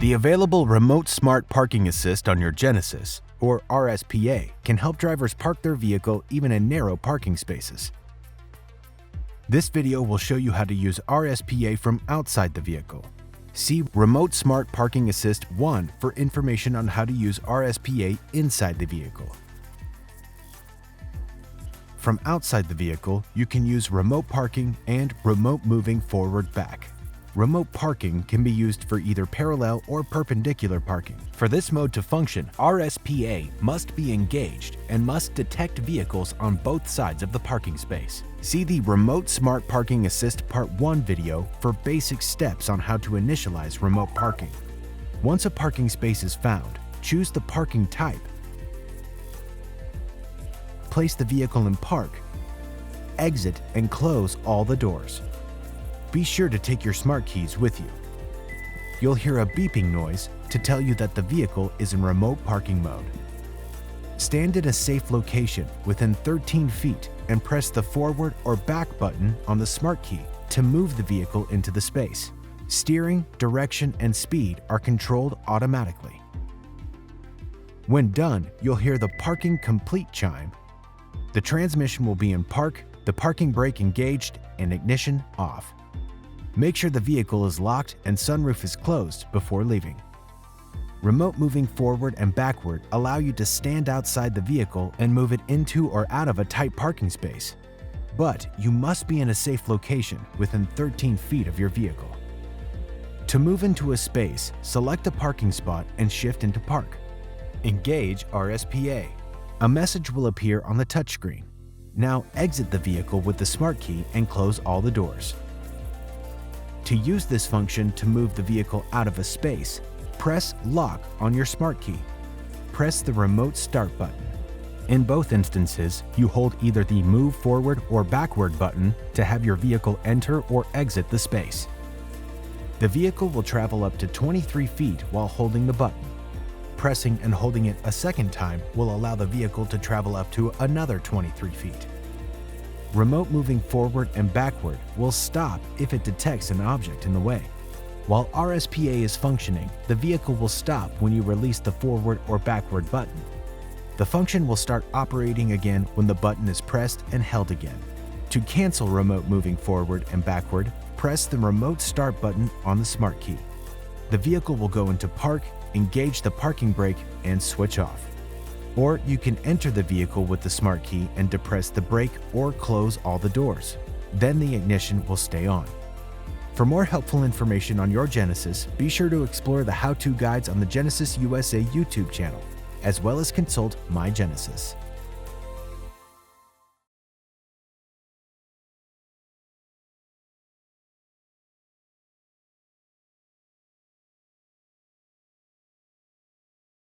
The available Remote Smart Parking Assist on your Genesis, or RSPA, can help drivers park their vehicle even in narrow parking spaces. This video will show you how to use RSPA from outside the vehicle. See Remote Smart Parking Assist 1 for information on how to use RSPA inside the vehicle. From outside the vehicle, you can use remote parking and remote moving forward back. Remote parking can be used for either parallel or perpendicular parking. For this mode to function, RSPA must be engaged and must detect vehicles on both sides of the parking space. See the Remote Smart Parking Assist Part 1 video for basic steps on how to initialize remote parking. Once a parking space is found, choose the parking type. Place the vehicle in park, exit and close all the doors. Be sure to take your smart keys with you. You'll hear a beeping noise to tell you that the vehicle is in remote parking mode. Stand in a safe location within 13 feet and press the forward or back button on the smart key to move the vehicle into the space. Steering, direction, and speed are controlled automatically. When done, you'll hear the Parking Complete chime. The transmission will be in park, the parking brake engaged, and ignition off. Make sure the vehicle is locked and sunroof is closed before leaving. Remote moving forward and backward allow you to stand outside the vehicle and move it into or out of a tight parking space. But you must be in a safe location within 13 feet of your vehicle. To move into a space, select a parking spot and shift into park. Engage RSPA. A message will appear on the touchscreen. Now exit the vehicle with the smart key and close all the doors. To use this function to move the vehicle out of a space, press Lock on your smart key. Press the Remote Start button. In both instances, you hold either the Move Forward or Backward button to have your vehicle enter or exit the space. The vehicle will travel up to 23 feet while holding the button. Pressing and holding it a second time will allow the vehicle to travel up to another 23 feet. Remote moving forward and backward will stop if it detects an object in the way. While RSPA is functioning, the vehicle will stop when you release the forward or backward button. The function will start operating again when the button is pressed and held again. To cancel remote moving forward and backward, press the Remote Start button on the smart key. The vehicle will go into park, engage the parking brake, and switch off. Or you can enter the vehicle with the smart key and depress the brake or close all the doors. Then the ignition will stay on. For more helpful information on your Genesis, be sure to explore the how-to guides on the Genesis USA YouTube channel, as well as consult My Genesis.